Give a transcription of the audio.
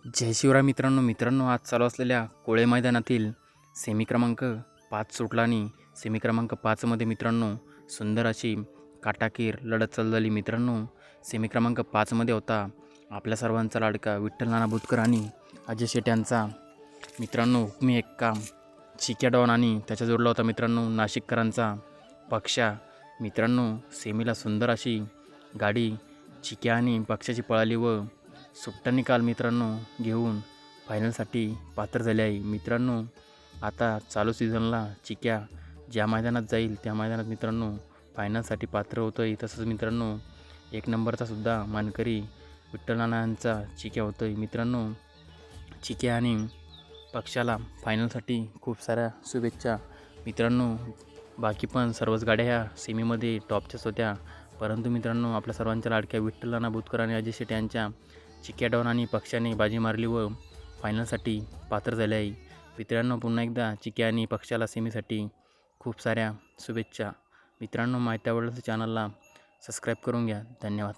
जय शिवराय मित्रांनो आज चालू असलेल्या कोळे मैदानातील सेमी क्रमांक 5 सुटला आणि सेमी क्रमांक 5मध्ये मित्रांनो सुंदर अशी काटाकीर लढत चालू झाली. मित्रांनो सेमी क्रमांक 5मध्ये होता आपल्या सर्वांचा लाडका विठ्ठल नाना बुतकर आणि अजय शेट यांचा मित्रांनो हुकमी एक्का चिक्या डॉन आणि त्याच्या जोडला होता मित्रांनो नाशिककरांचा पक्षा. मित्रांनो सेमीला सुंदर अशी गाडी चिक्या आणि पक्षाची पळाली व सुट्टा निकाल मित्रांनो घेऊन फायनलसाठी पात्र झाले आहे. मित्रांनो आता चालू सीझनला चिक्या ज्या मैदानात जाईल त्या मैदानात मित्रांनो फायनलसाठी पात्र होतं आहे. तसंच मित्रांनो एक नंबरचा सुद्धा मानकरी विठ्ठल नाना यांचा चिक्या होतो आहे. मित्रांनो चिक्या आणि पक्षाला फायनलसाठी खूप साऱ्या शुभेच्छा. मित्रांनो बाकी पण सर्वच गाड्या ह्या सेमीमध्ये टॉपच्याच होत्या, परंतु मित्रांनो आपल्या सर्वांच्या लाडक्या विठ्ठल नाना बुतकर आणि अजय शेट यांच्या चिक्या डॉन आणि पक्षाने बाजी मारली व फायनलसाठी पात्र झाले आहे. मित्रांनो पुन्हा एकदा चिक्या आणि पक्षाला सेमीसाठी खूप साऱ्या शुभेच्छा. मित्रांनो माहिती आवडल्यास चॅनलला सबस्क्राईब करून घ्या. धन्यवाद.